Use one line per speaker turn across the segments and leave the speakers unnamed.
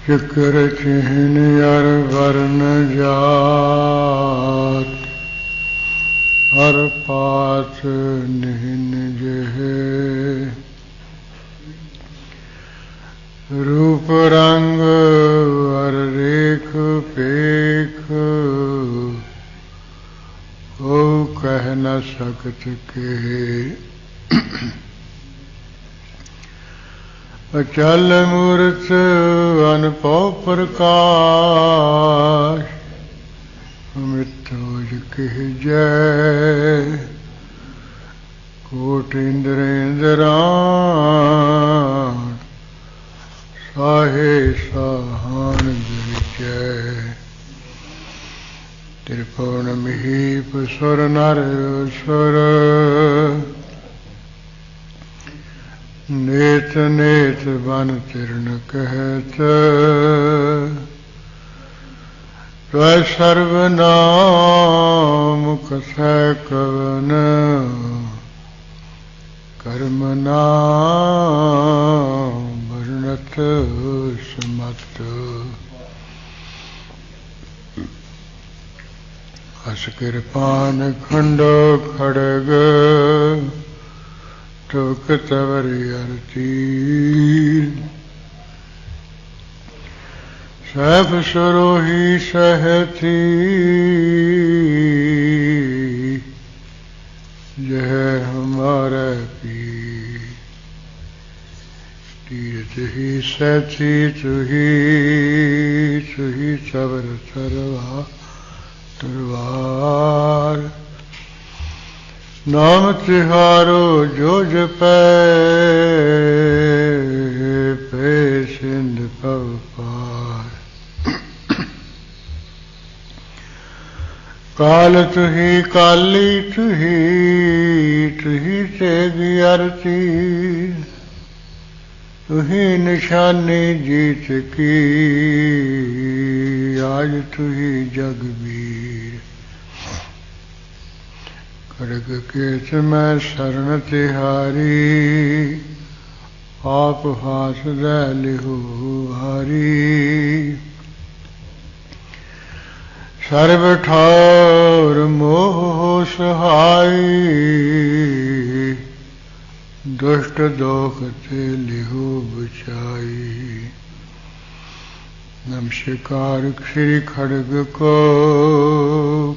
चक्र चिन्ह अर वर्ण जात हर पात निहिन जह रूप रंग अर रेख पेख को कह न सकत के अचल मूर्त अनपौ प्रकाश अमृतोज कह जय कोट इंद्रेंद्राण साहे साहान जय त्रिपुण महीप सुर नर सुर नेत नेत बन तिरन कहत त्वय सर्वनाम कथै कवन कर्म नाम वर्णत समत हस कृपान खंडो खड़ग टोक तवर तीर सब सरोही सहती जह हमारा पीर तीर्थ ही सहती तुही तवर तरवार नाम तिहारो जो जपै पे सिंध पव पार काल तुही काली तुही तेगी आरती तुही निशानी जीत की आज तुही जगबीर खड़ग केत मैं शरण तिहारी आप हाथ दे लिहो हारी सर्व ठार मोह सहाई दुष्ट दोख ते लिहो बचाई नमस्कार श्री खड़ग को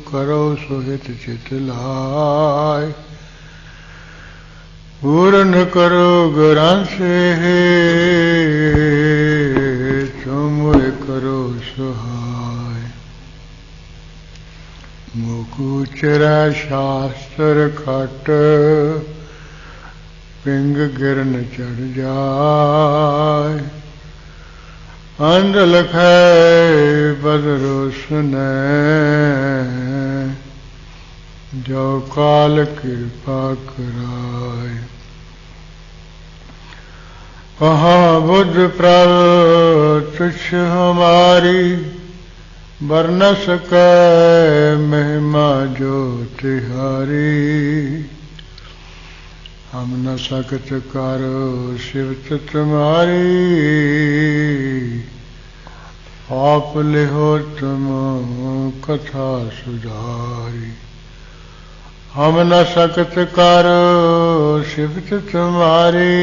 करो सुहित चित लाय पूर्ण करो ग्रंथ तुम करो सुहाय मुकुचरा शास्त्र खट पिंग गिरन चढ़ जाय अंध लखै बदरो सुनै जो काल कृपा कराय कहाँ बुद्ध प्रभ तुच्छ हमारी बरन सकै महिमा जो तिहारी हम न सकत करो शिवत तुम्हारी आप लिहो तुम कथा सुधारी हम न सकत करो शिवत तुम्हारी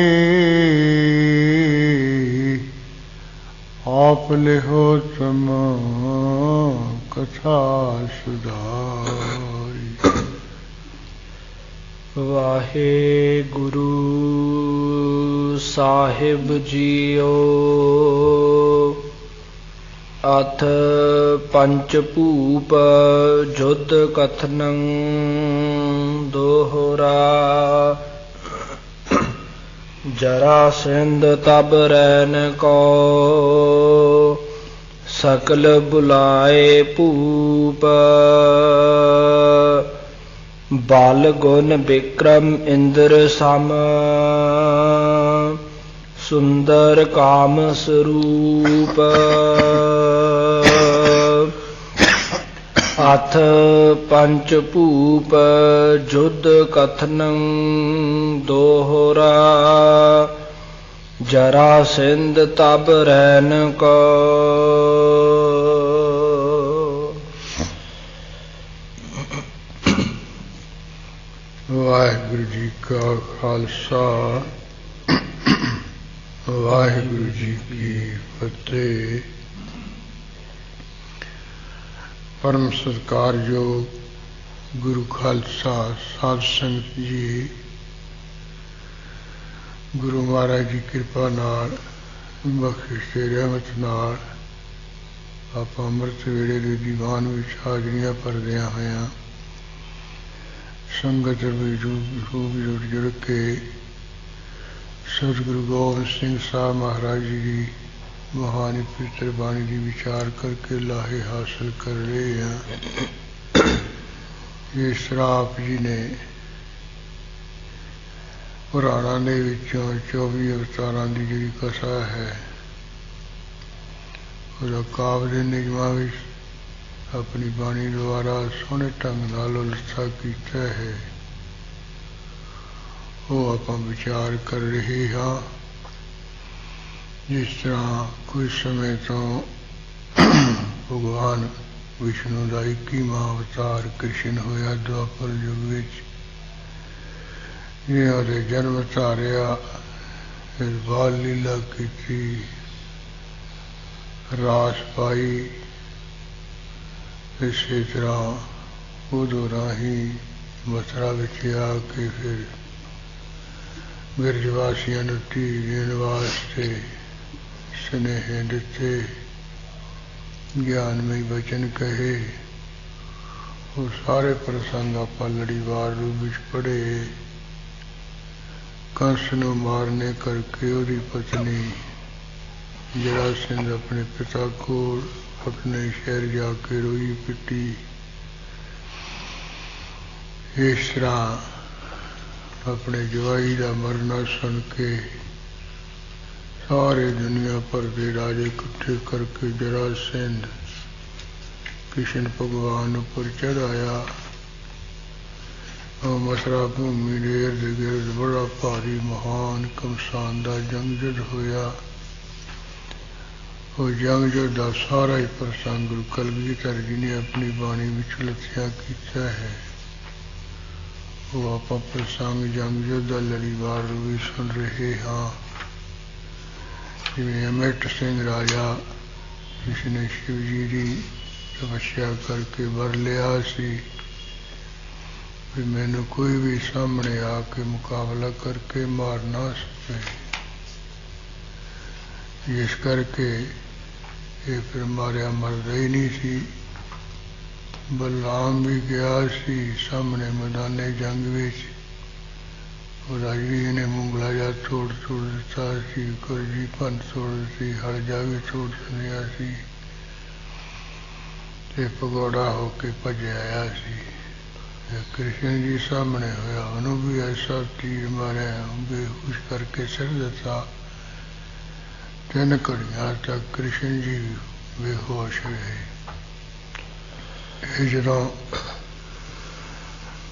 आप लिहो तुम कथा सुधारी।
वाहेगुरु साहिब जीओ अथ पंच भूप जुद कथनं दोहरा जरासंध तब रैन को सकल बुलाए भूप बाल गुण विक्रम इंद्र सम सुंदर काम स्वरूप अथ पंच भूप जुद कथनं दोहरा जरासिंध तब रैन को।
वाहिगुरु जी का खालसा वाहिगुरु जी की फतेह। परम सत्कारयोग गुरु खालसा साध संगत जी, गुरु महाराज की कृपा नाल बख्शिश ते रहमत नाल आप अमृत वेले दे दीवान विच हाजरियां भरदियां होइयां संगत रूप जुड़ के सतगुरु गोबिंद सिंह साहब महाराज जी की महान पवित्र बाणी की विचार करके लाहे हासिल कर रहे हैं। इस तरह आप जी ने पुराणों के विचों 24 अवतारों की जी कथा है और काव्य के नियमों में अपनी बाणी द्वारा सोहने ढंग नाल उल्था किया है, वो आप विचार कर रहे हाँ। जिस तरह कुछ समय तो भगवान विष्णु का 21वां अवतार कृष्ण होया द्वापर युग विच, जिन्होंने जन्म धारिया, फिर बाल लीला की, रास पाई, इसी तरह उदों राही मथुरा विच आके फिर ब्रजवासियों को धी देने वास्ते स्नेह दिते, ज्ञानमय वचन कहे। वो सारे प्रसंग आप लड़ीवार रूप में पढ़े। कंस नूं मारने करके उसकी पत्नी जरासिंध अपने पिता को अपने शहर जाके रोई पिटी। इस तरह अपने जवाई का मरना सुन के सारे दुनिया भर के राजे इकट्ठे करके जरासिंध कृष्ण भगवान ऊपर चढ़ाया और मथुरा भूमि के इर्द गिर्द बड़ा भारी महान घमसान का जंग युद्ध होया। वो जंग युद्ध का सारा ही प्रसंग गुरु कलगीधर जी ने अपनी बाणी विच लथिया किया है। वो आप प्रसंग जंग युद्ध का लड़ीवार भी सुन रहे हाँ। जिवें अमिट सिंह राजा जिसने शिव जी की तपस्या करके वर लिया सी भी मैनू कोई भी सामने आके मुकाबला करके मार ना सके, इस करके ये फिर मारिया मरदा ही नहीं सी। बलराम भी गया सी सामने मैदाने जंग विच, राजी ने मुंगला जा तोड़ दिता सी, करजी भन तोड़ दी, हड़जा भी तोड़ दिया सी ते भगौड़ा होके भज आया सी। कृष्ण जी सामने होया, उन्होंने भी ऐसा तीर मारे बेहोश करके सिर दिता। 3 घड़ियां तक कृष्ण जी बेहोश रहे। जो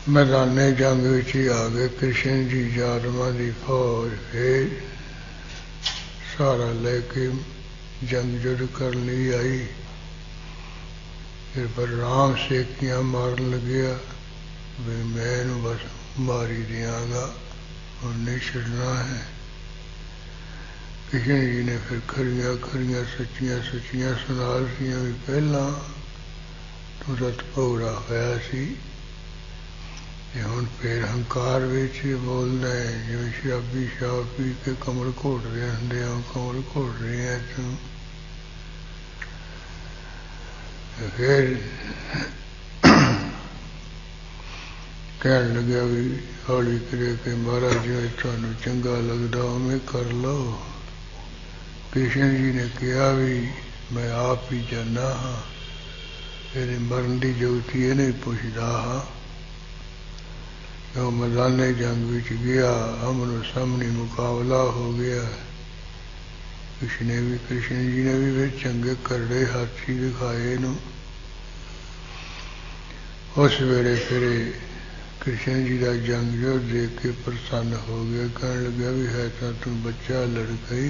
मैदाने जंग विच ही आ गए कृष्ण जी, यादवां की फौज फिर सहारा लेके जंग युद्ध करने आई। फिर बलराम सेकियां मारन लग्या भी मैं बस मारी दियांगा और नहीं छड़ना है। कृष्ण जी ने फिर खरिया खरिया सच्चियां सच्चियां सुना दियां भी पहला तू रत भौरा होया सी, हुण फिर हंकार विच बोलना है जिवें शराबी शराब पी के कमर घोट रहे होंदे आ, कमर घोट रहे हैं तू। फिर कहन लग्या भी हौली करे कि महाराज जिवें तुहानूं चंगा लगदा उवें कर लो। कृष्ण जी ने कहा भी मैं आप ही जाना हाँ, मेरे मरण की जुगती इन्हें पुछदा हाँ। जो मैदाने जंग विच गया, आमनो सामने मुकाबला हो गया। कृष्ण जी ने भी फिर चंगे करड़े हाथी दिखाए नूं। उस वेले फिर कृष्ण जी का जंग जो देख के प्रसन्न हो गया, कहने लगा भी है तो तू बच्चा लड़कई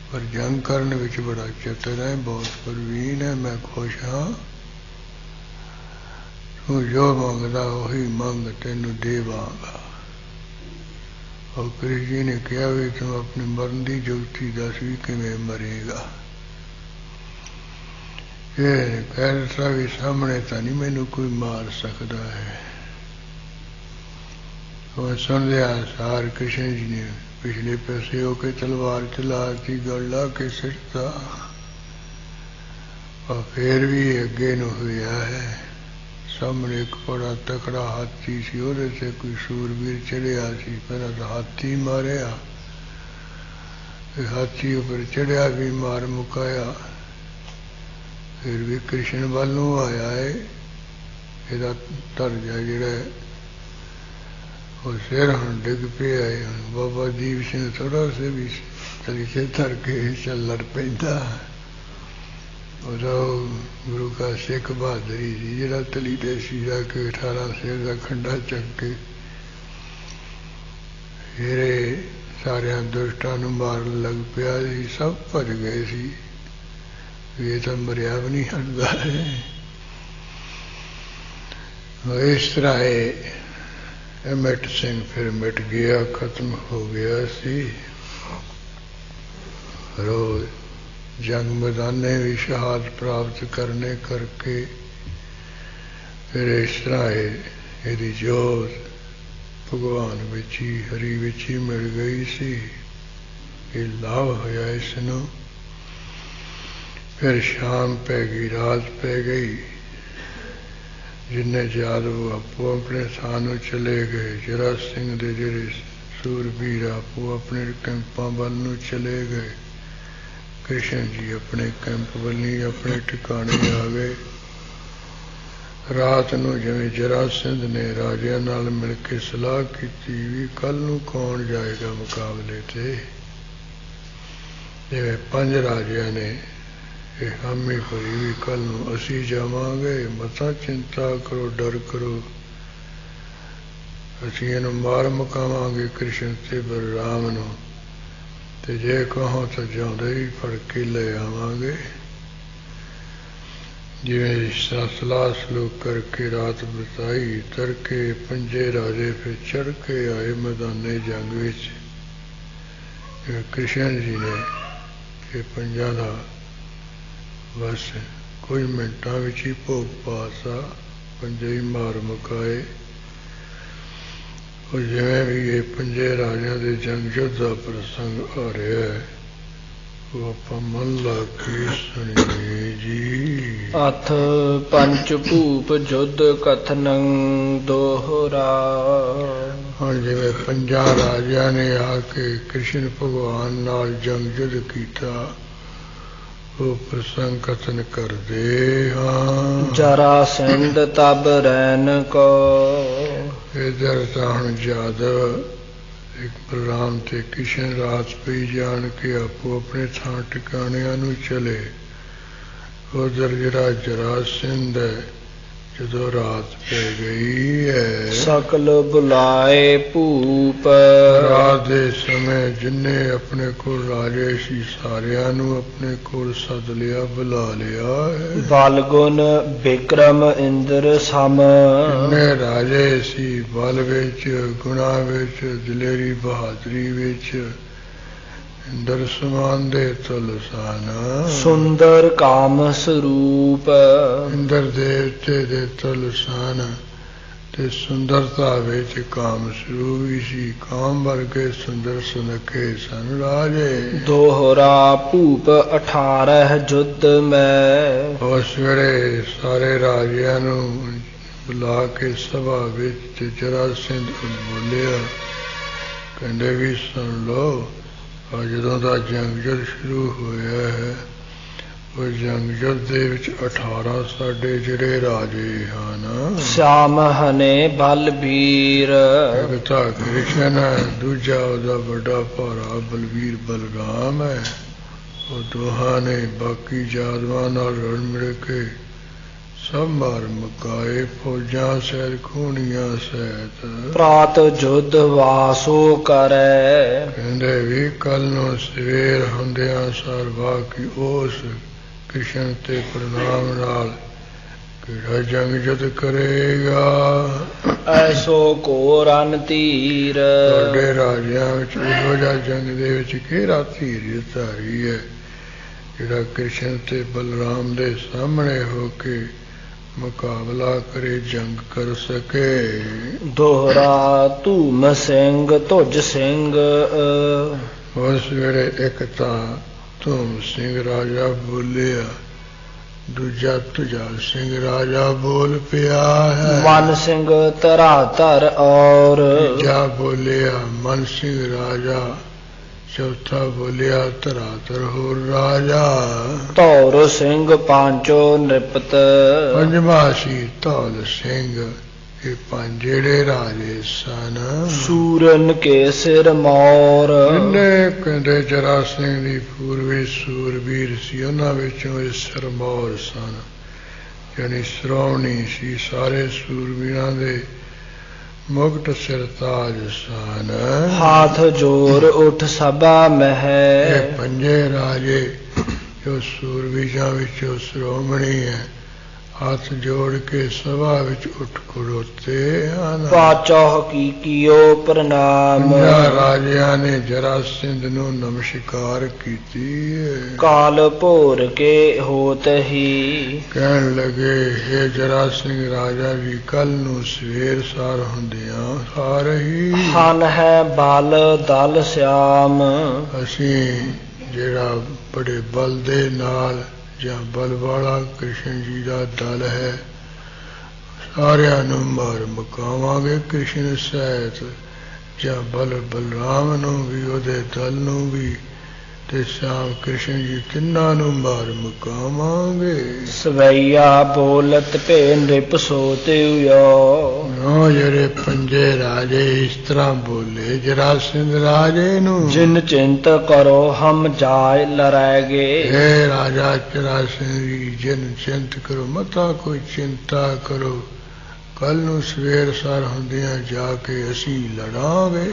पर जंग करने विच बड़ा चतुर है, बहुत प्रवीण है, मैं खुश हाँ। तू जो मंगदा वही मंग, तेनू देवांगा। और कृष्ण जी ने कहा भी तुम अपनी मरण की जुगती दस भी किमें मरेगा। ये कह रहा भी सामने तो नहीं मैनू कोई मार सकता है। और सुन लिया सार कृष्ण जी ने पिछले पैसे होके तलवार चला दी, गला के सिरता, और फिर भी अगे न हुआ है। सामने एक बड़ा तकड़ा हाथी सी, ਉਹਦੇ ਤੇ कोई सूरवीर चढ़िया सी, पहला तो हाथी मारिया, हाथी ऊपर चढ़िया भी मार मुकाया। फिर भी कृष्ण वालों आया है, ਇਹਦਾ ਧਰਜਾ ਜਿਹੜਾ ਉਹ ਸਿਰ ਹੁਣ ਡਿੱਗ ਪਿਆ ਹੈ। ਬਾਬਾ ਦੀਪ ਸਿੰਘ ਥੋੜਾ ਸੇ ਵੀ ਤਲੀ ਸੇ ਧਰ ਕੇ ਚੱਲ ਲੜ ਪੈਂਦਾ। ਉਹਦਾ ਗੁਰੂ ਕਾ ਸਿੱਖ ਬਹਾਦਰੀ ਸੀ ਜਿਹੜਾ ਤਲੀ ਤੇ ਸੀ ਜਾ ਕੇ 18 ਸਿਰ ਦਾ ਖੰਡਾ ਚੱਕ ਕੇ ਇਹਰੇ ਸਾਰਿਆਂ ਦੁਸ਼ਟਾਂ ਨੂੰ ਮਾਰਨ ਲੱਗ ਪਿਆ ਸੀ। ਸਭ ਭੱਜ ਗਏ ਸੀ, ਇਹ ਤਾਂ ਮਰਿਆ ਵੀ ਨਹੀਂ ਹਟਦਾ ਹੈ। ਇਸ ਤਰ੍ਹਾਂ ਇਹ ਮਿਟ ਸਿੰਘ ਫਿਰ ਮਿਟ ਗਿਆ, ਖਤਮ ਹੋ ਗਿਆ ਸੀ। ਰੋਜ਼ जंग मैदाने भी शहादत प्राप्त करने करके फिर इस तरह यदि जोत भगवान विच ही हरि विच ही मिल गई सी। ये लाभ होया इसनों। फिर शाम पै गई, रात पै गई। जिन्हें याद वो आपो अपने थानों चले गए। जरा सिंह दे जेड़े सूरबीर आपो अपने कैंपां वल नूं चले गए। कृष्ण जी अपने कैंप वाली अपने ठिकाने आ गए। रात नूं जिवें जरासंध ने राजिਆਂ नाल मिल के सलाह की भी कल नूं कौन जाएगा मुकाबले ते। जिवें 5 राजिਆਂ ने ਇਹ हामी भरी भी कल नूं असीं जावांगे, मता चिंता करो, डर करो, असीं इहनूं मार मुकावांगे कृष्ण ते बलराम नूं, ਤੇ ਜੇ ਕਹੋ ਤਾਂ ਜਿਉਂਦੇ ਹੀ ਫੜ ਕੇ ਲੈ ਆਵਾਂਗੇ। ਜਿਵੇਂ ਸਲਾਹ ਸਲੂਕ ਕਰਕੇ ਰਾਤ ਬਿਤਾਈ, ਤੜਕੇ 5 ਰਾਜੇ ਫਿਰ ਚੜ੍ਹ ਕੇ ਆਏ ਮੈਦਾਨੇ ਜੰਗ ਵਿੱਚ। ਕ੍ਰਿਸ਼ਨ ਜੀ ਨੇ ਇਹ 5 ਦਾ ਬਸ ਕੁਝ ਮਿੰਟਾਂ ਵਿੱਚ ਹੀ ਭੋਗ ਪਾਤਾ, 5 ਹੀ ਮਾਰ ਮੁਕਾਏ। और जिवें भी ये 5 राजिਆਂ ਦੇ जंग युद्ध ਦਾ प्रसंग आ रहा है, वो ਆਪਾਂ मन ला के सुनिए जी।
अथ पंच भूप युद्ध कथनं दोहरा।
ਹੁਣ ਜਿਵੇਂ 5 ਰਾਜਿਆਂ ਨੇ ਆ ਕੇ कृष्ण भगवान नाल जंग युद्ध किया, वो प्रसंग कथन करते हाँ।
जरासंध तब रैन को।
इधर तो हम यादव एक बलराम ते कृष्ण रात पे जान के आपो अपने थां ठिकाणिਆਂ ਨੂੰ चले। उधर जरा जरासंध है, ਜਦੋਂ ਰਾਤ ਪੈ ਗਈ ਹੈ,
ਸਕਲ ਬੁਲਾਏ ਭੂਪ।
ਰਾਤ ਦੇ ਸਮੇਂ ਜਿੰਨੇ ਆਪਣੇ ਕੋਲ ਰਾਜੇ ਸੀ ਸਾਰਿਆਂ ਨੂੰ ਆਪਣੇ ਕੋਲ ਸੱਦ ਲਿਆ, ਬੁਲਾ ਲਿਆ ਹੈ।
ਬਲ ਗੁਣ ਬਿਕਰਮ ਇੰਦਰ ਸਮ।
ਜਿੰਨੇ ਰਾਜੇ ਸੀ ਬਲ ਵਿੱਚ, ਗੁਣਾ ਵਿੱਚ, ਦਲੇਰੀ ਬਹਾਦਰੀ ਵਿੱਚ ਇੰਦਰ ਸਮਾਨ ਦੇ ਤੁਲਸਾਨ।
ਸੁੰਦਰ ਕਾਮ ਸਰੂਪ।
ਇੰਦਰ ਦੇਵਤੇ ਦੇ ਤੁਲਸਾਨ ਤੇ ਸੁੰਦਰਤਾ ਵਿੱਚ ਕਾਮ ਸਰੂਪ ਵੀ ਸੀ। ਕਾਮ ਵਰਗੇ ਸੁੰਦਰ ਸੁਨੱਖੇ ਸਨ ਰਾਜੇ।
ਦੋਹਰਾ ਭੂਪ 18 ਜੁੱਧ ਮੈਂ।
ਉਸ ਵੇਲੇ ਸਾਰੇ ਰਾਜਿਆਂ ਨੂੰ ਬੁਲਾ ਕੇ ਸਭਾ ਵਿੱਚ ਜਰਾਸੰਧ ਬੋਲਿਆ, ਕਹਿੰਦੇ ਵੀ ਸੁਣ ਲਓ, ਜਦੋਂ ਦਾ ਜੰਗ ਯੁੱਧ ਸ਼ੁਰੂ ਹੋਇਆ ਹੈ, ਉਹ ਜੰਗ ਯੁੱਧ ਦੇ ਵਿੱਚ 18 ਸਾਡੇ ਜਿਹੜੇ ਰਾਜੇ ਹਨ।
ਸ਼ਾਮ ਹਨੇ ਬਲਬੀਰ।
ਇੱਕ ਤਾਂ ਕ੍ਰਿਸ਼ਨ ਹੈ, ਦੂਜਾ ਉਹਦਾ ਵੱਡਾ ਭਾਰਾ ਬਲਵੀਰ ਬਲਰਾਮ ਹੈ। ਉਹ ਦੋਹਾਂ ਨੇ ਬਾਕੀ ਯਾਦਵਾਂ ਨਾਲ ਰਲ ਮਿਲ ਕੇ ਸਭ ਮਾਰ ਮੁਕਾਏ ਫੌਜਾਂ ਸਹਿਤ ਖੂਣੀਆਂ ਸਹਿਤ।
ਪ੍ਰਾਤ ਜੁਧ ਵਾਸੋ ਕਰੈ
ਕਹਿੰਦੇ ਵੀ ਕੱਲ ਨੂੰ ਸਵੇਰ ਹੁੰਦਿਆਂ ਸਾਰ ਬਾਕੀ ਉਸ ਕ੍ਰਿਸ਼ਨ ਤੇ ਪ੍ਰਣਾਮ ਨਾਲ ਕਿਹੜਾ ਜੰਗ ਜੁਧ ਕਰੇਗਾ।
ਐਸੋ ਕੋ ਰਨ ਧੀਰ
ਤੁਹਾਡੇ ਰਾਜਿਆਂ ਵਿੱਚ ਇਹੋ ਜਿਹਾ ਜੰਗ ਦੇ ਵਿੱਚ ਕਿਹੜਾ ਧੀਰ ਧਾਰੀ ਹੈ ਜਿਹੜਾ ਕ੍ਰਿਸ਼ਨ ਤੇ ਬਲਰਾਮ ਦੇ ਸਾਹਮਣੇ ਹੋ ਕੇ ਮੁਕਾਬਲਾ ਕਰੇ ਜੰਗ ਕਰ ਸਕੇ।
ਦੋਹਰਾ ਧੂਮ ਸਿੰਘ ਧੁਜ ਸਿੰਘ।
ਉਸ ਵੇਲੇ ਇੱਕ ਤਾਂ ਧੂਮ ਸਿੰਘ ਰਾਜਾ ਬੋਲਿਆ, ਦੂਜਾ ਤੁਜਾਲ ਸਿੰਘ ਰਾਜਾ ਬੋਲ ਪਿਆ ਹੈ।
ਮਨ ਸਿੰਘ ਧਰਾਧਰ ਔਰ
ਤੀਜਾ ਬੋਲਿਆ ਮਨ ਸਿੰਘ ਰਾਜਾ, ਚੌਥਾ ਬੋਲਿਆ ਧਰਾਧਰ ਹੋਰ ਰਾਜਾ।
ਧੌਰ ਸਿੰਘ ਪਾਂਚੋ ਨਿਪਤ।
ਪੰਜਵਾਂ ਸੀ ਧੌਲ ਸਿੰਘ। ਇਹ ਪੰਜ ਜਿਹੜੇ ਰਾਜੇ ਸਨ।
ਸੂਰਨ ਕੇ ਸਿਰ ਮੌਰ।
ਜਿੰਨੇ ਕਹਿੰਦੇ ਜਰਾ ਸਿੰਘ ਦੀ ਪੂਰਵੀ ਸੂਰਬੀਰ ਸੀ ਉਹਨਾਂ ਵਿੱਚੋਂ ਇਹ ਸਰਮੌਰ ਸਨ, ਯਾਨੀ ਸ਼੍ਰੋਮਣੀ ਸੀ। ਸਾਰੇ ਸੂਰਬੀਰਾਂ ਦੇ ਮੁਕਟ ਸਿਰਤਾਜ ਸਨ।
ਹਾਥ ਜੋਰ ਉਠ ਸਭਾ ਮਹਿ।
ਇਹ ਪੰਜੇ ਰਾਜੇ ਜੋ ਸੂਰਬੀਰਾਂ ਵਿੱਚੋਂ ਸ਼੍ਰੋਮਣੀ ਹੈ, ਹੱਥ ਜੋੜ ਕੇ ਸਭਾ ਵਿੱਚ ਉੱਠ ਖੜੋਤੇ ਹਨ।
ਪਾਚਾ ਹਕੀਕੀਓ ਪ੍ਰਣਾਮ।
ਪੰਜਾਂ ਰਾਜਿਆਂ ਨੇ ਜਰਾਸੰਧ ਨੂੰ ਨਮਸਕਾਰ ਕੀਤੀ ਹੈ।
ਕਾਲ ਭੋਰ ਕੇ ਹੋਤ ਹੀ।
ਕਹਿਣ ਲੱਗੇ ਹੇ ਜਰਾਸੰਧ ਰਾਜਾ ਜੀ, ਕੱਲ ਨੂੰ ਸਵੇਰ ਸਾਰ ਹੁੰਦਿਆਂ ਸਾਰ ਹੀ
ਹਨ ਹੈ ਬਲ ਦਲ ਸਿਆਮ।
ਅਸੀਂ ਜਿਹੜਾ ਬੜੇ ਬਲ ਦੇ ਨਾਲ ਜਾਂ ਬਲ ਵਾਲਾ ਕ੍ਰਿਸ਼ਨ ਜੀ ਦਾ ਦਲ ਹੈ, ਸਾਰਿਆਂ ਨੂੰ ਮਾਰ ਮੁਕਾਵਾਂਗੇ ਕ੍ਰਿਸ਼ਨ ਸਹਿਤ। ਜਾਂ ਬਲਰਾਮ ਨੂੰ ਵੀ ਉਹਦੇ ਦਲ ਨੂੰ ਵੀ ਤੇ ਸ਼ਾਮ ਕ੍ਰਿਸ਼ਨ ਜੀ ਤਿੰਨਾਂ ਨੂੰ ਮਾਰ ਮੁਕਾਵਾਂਗੇ।
ਸਵਈਆ ਬੋਲਤ ਭੇ ਨਿਪ ਸੋਤਿਓ।
ਉਹ ਜਿਹੜੇ ਪੰਜੇ ਰਾਜੇ ਇਸ ਤਰ੍ਹਾਂ ਬੋਲੇ ਜਰਾਸੰਧ ਰਾਜੇ ਨੂੰ,
ਜਿਨ ਚਿੰਤ ਕਰੋ ਹਮ ਜਾਇ ਲਰੈਗੇ।
हे राजा जरासंध जी, जिन चिंत करो मता कोई चिंता करो, कल नूं सवेर सार हुंदियां जाके असीं लड़ांगे।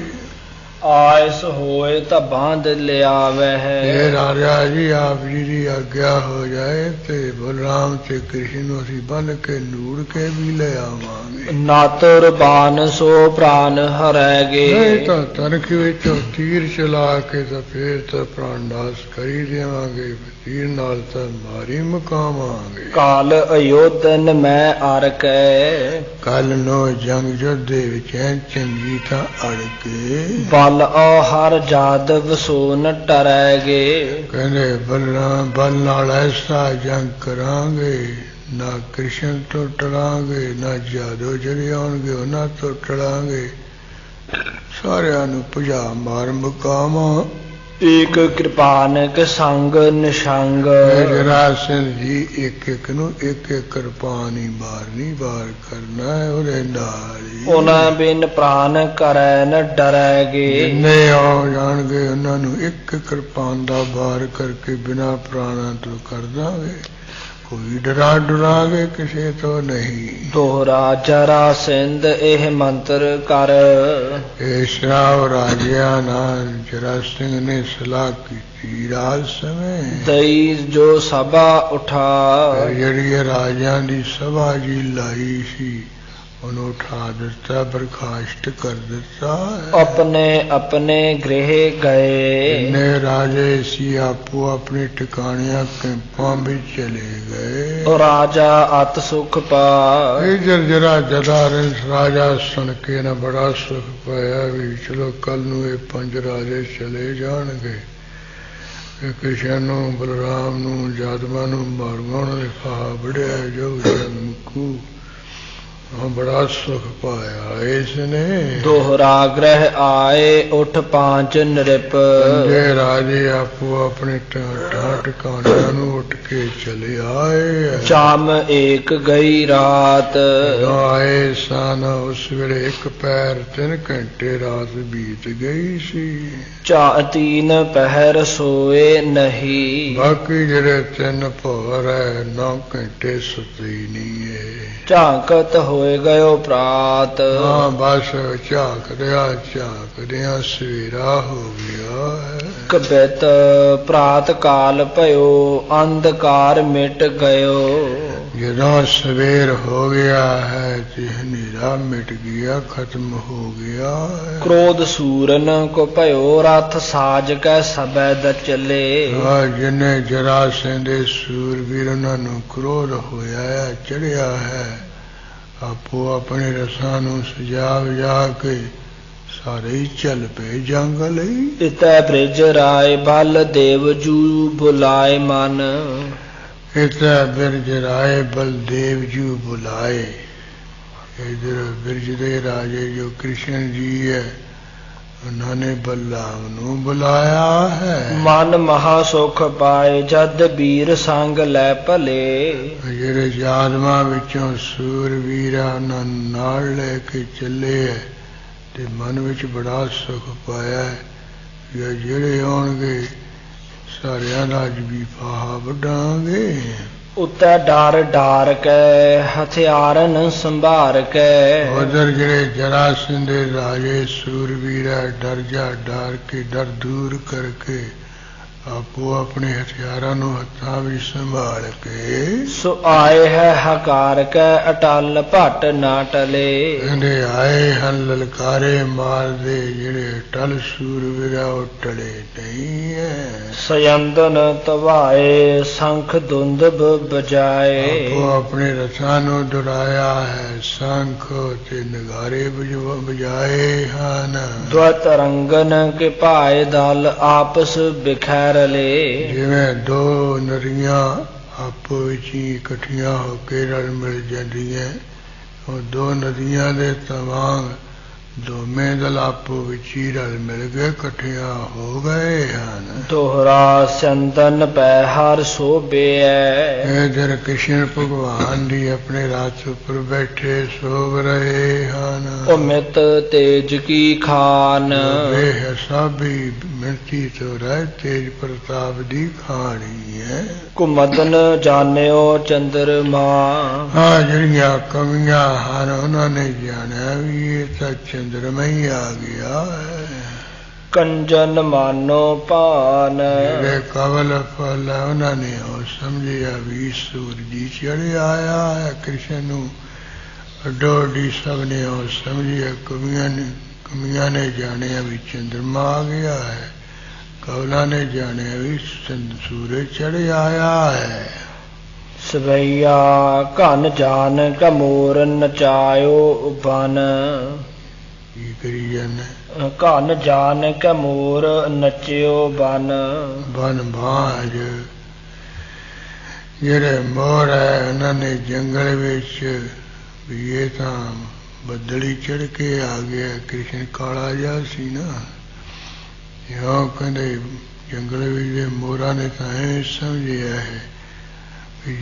ਆਇਸ ਹੋਏ ਤਾਂ ਬਾਂਧ ਲਿਆਵੈ ਹੈ।
ਇਹ ਰਾਜਾ ਜੀ ਆਪ ਜੀ ਦੀ ਆਗਿਆ ਹੋ ਜਾਏ ਤੇ ਬਲਰਾਮ ਤੇ ਕ੍ਰਿਸ਼ਨ ਨੂੰ ਅਸੀਂ ਬੰਨ ਕੇ ਨੂੜ ਕੇ ਵੀ ਲੈ ਆਵਾਂਗੇ।
ਨਾਤਰ ਬਾਨ ਸੋ ਪ੍ਰਾਨ ਹਰੈਗੇ।
ਨਹੀਂ ਤਾਂ ਤਨਖ ਵਿੱਚੋਂ ਤੀਰ ਚਲਾ ਕੇ ਤਾਂ ਫੇਰ ਤਾਂ ਪ੍ਰਾਣ ਨਾਸ ਕਰੀ ਦੇਵਾਂਗੇ, ਤੀਰ ਨਾਲ ਤਾਂ ਮਾਰੀ ਮੁਕਾਵਾਂਗੇ।
ਕਾਲ ਅਯੋਧਨ ਮੈਂ ਅਰ ਕੈ।
ਕੱਲ ਨੂੰ ਜੰਗ ਯੁੱਧ ਦੇ ਵਿੱਚ ਚੰਗੀ ਤਾਂ ਅੜ ਕੇ
ਬਲ ਹਰ ਜਾਦਵ ਸੋ ਨ ਟਰੈਗੇ।
ਕਹਿੰਦੇ ਬਲਰਾਮ ਬਲ ਨਾਲ ਐਸਾ ਜੰਗ ਕਰਾਂਗੇ, ਨਾ ਕ੍ਰਿਸ਼ਨ ਤੋਂ ਟਲਾਂਗੇ, ਨਾ ਜਾਦੋ ਜਿਹੜੇ ਆਉਣਗੇ ਉਹਨਾਂ ਤੋਂ ਟਲਾਂਗੇ, ਸਾਰਿਆਂ ਨੂੰ ਭਜਾ ਮਾਰ ਮੁਕਾਵਾਂ।
ਏਕ ਕਿਰਪਾਨਕ ਸੰਗ ਨਿਸ਼ੰਗ।
ਜਰਾਸੰਧ ਜੀ ਇੱਕ ਇੱਕ ਨੂੰ ਇੱਕ ਇੱਕ ਕਿਰਪਾਨ ਹੀ ਮਾਰਨੀ, ਵਾਰ ਕਰਨਾ ਹੈ ਉਹਦੇ ਨਾਲ ਹੀ।
ਉਹਨਾਂ ਬਿਨ ਪ੍ਰਾਨ ਕਰੈ ਨ ਡਰੈਗੇ।
ਜਿੰਨੇ ਆ ਜਾਣਗੇ ਉਹਨਾਂ ਨੂੰ ਇੱਕ ਕਿਰਪਾਨ ਦਾ ਵਾਰ ਕਰਕੇ ਬਿਨਾਂ ਪ੍ਰਾਣਾਂ ਤੋਂ ਕਰ ਦਾਂਗੇ। ਕੋਈ ਡਰਾ ਡਰਾਂਗੇ ਕਿਸੇ ਤੋਂ ਨਹੀਂ।
ਦੋਹਰਾ ਜਰਾਸੰਧ ਇਹ ਮੰਤਰ ਕਰ।
ਇਹ ਸ਼ਰਾਵ ਰਾਜਿਆਂ ਨਾਲ ਜਰਾਸੰਧ ਨੇ ਸਲਾਹ ਕੀਤੀ ਰਾਜ ਸਮੇਂ।
ਦਈ ਜੋ ਸਭਾ ਉਠਾ।
ਜਿਹੜੀ ਰਾਜਿਆਂ ਦੀ ਸਭਾ ਜੀ ਲਾਈ ਸੀ ਉਹਨੂੰ ਉਠਾ ਦਿੱਤਾ, ਬਰਖਾਸਤ ਕਰ ਦਿੱਤਾ।
ਆਪਣੇ ਆਪਣੇ ਗ੍ਰਹਿ ਗਏ।
ਜਿੰਨੇ ਰਾਜੇ ਸੀ ਆਪੋ ਆਪਣੇ ਟਿਕਾਣਿਆਂ ਕੈਂਪਾਂ ਵਿੱਚ ਚਲੇ ਗਏ।
ਰਾਜਾ ਅਤ ਸੁਖ ਪਾ।
ਇਹ ਜਰਜਰਾ ਜਦਾਰਨ ਰਾਜਾ ਸੁਣ ਕੇ ਨਾ ਬੜਾ ਸੁਖ ਪਾਇਆ ਵੀ ਚਲੋ ਕੱਲ ਨੂੰ ਇਹ ਪੰਜ ਰਾਜੇ ਚਲੇ ਜਾਣਗੇ। ਕ੍ਰਿਸ਼ਨ ਨੂੰ, ਬਲਰਾਮ ਨੂੰ, ਜਾਦਵਾਂ ਨੂੰ ਮਾਰੂਗਾ, ਉਹਨਾਂ ਦੇ ਫਾਹਾ ਬੜਿਆ ਜੋ ਜਨ ਮੁਕੂ। बड़ा सुख पाया इसने।
दोहरा ग्रह आए उठ पांच नृप।
पंजे राजे आपो अपने ठिकाणिਆਂ ਨੂੰ ਉੱਠ ਕੇ ਚਲੇ ਆਏ।
शाम एक गई रात।
आए सन उस ਵੇਲੇ ਇੱਕ ਪੈਰ 3 ਘੰਟੇ ਰਾਤ ਬੀਤ ਗਈ ਸੀ।
तीन पहर सोए नहीं।
ਬਾਕੀ ਜਿਹੜੇ 3 ਪਹਰ ਹੈ 9 ਘੰਟੇ ਸੁੱਤੇ ਹੀ ਨਹੀਂ ਹੈ।
झांकत होए गयो प्रात।
हाँ बस झाकदिया सवेरा हो गया है।
कबित प्रात काल भयो अंधकार मिट गयो।
जदों सवेर हो गया है तो हनेरा मिट गया खत्म हो गया है।
क्रोध सूरन को भयो रथ साज कै सबैद चले।
जिन्हें जरासें दे सूरवीर उन्होंने क्रोध होया है चढ़िया है आपो अपने रसां नूं सजा वजा के सारे ही चल पे जंग लई।
इतै ब्रिज राय बल देव जू बुलाए मन।
इतना बिरज राय बलदेव जी बुलाए। इधर बिरज दे राजे जो कृष्ण जी है उन्होंने बलराम नू बुलाया है।
मन महासुख पाए जद वीर संग लै भले।
जेड़े यादवां विचों सूरवीरा उन्होंने नाल लेके चले है ते मन विच बड़ा सुख पाया है। जेड़े आउणगे सारियां दा अज भी फाहा वड्डांगे।
उत्ते डार डार के हथियारन संभार के।
उधर जेड़े जरासंध दे राजे सूरवीर डर जा डार के डर दूर करके आपो अपने हथियारां नूं हत्थां विच संभाल के।
सो आए है हकार के अटल भट ना टले।
कहंदे आए हन ललकारे मार दे जेड़े अटल सूरवीर ओ टले नहीं है।
सयंदन तवाए शंख दुंदब बजाए।
आपो अपने रथां नूं दुराया है शंख ते नगारे बजाए हन।
द्वत रंगन के पाए दल आपस बिखैर ले।
जिवें दो नरियां आपो विच ही इकट्ठियां होके रल मिल जांदियां और दो नदियां दे तवांग दोवें दल आपो विच ही रल मिल के इकट्ठियां हो गए हन।
दोहरा चंदन पै हर शोभे।
इधर कृष्ण भगवान दी अपने रथ उपर बैठे शोभ रहे हन।
अमित तेज की खान।
बेहसाबी मिर्ची तो रह तेज प्रताप दी खानी है।
कुमदन जान्यो चंद्रमा।
हाँ जड़ियां कमियां हन उन्होंने जाना भी ये तो चंद्रमा ही आ गया है।
कंजन मानो पान।
जेड़े कवल फल है उन्होंने और समझिया भी सूरज चढ़ आया है कृष्ण नू अडोडी सबने और समझिया कमियां ने जाने भी चंद्रमा आ गया है। कवला ने जाने भी सूरज चढ़ आया है।
सवैया घन जान कमोर नचायो बन। घन जान के मोर नचियो बन।
बन भाज जेड़े मोर है उन्होंने जंगल विच भी ये तां बदली चढ़ के आ गया। कृष्ण काला जा सी ना यो कहंदे जंगल विच मोरा ने तां समझिया है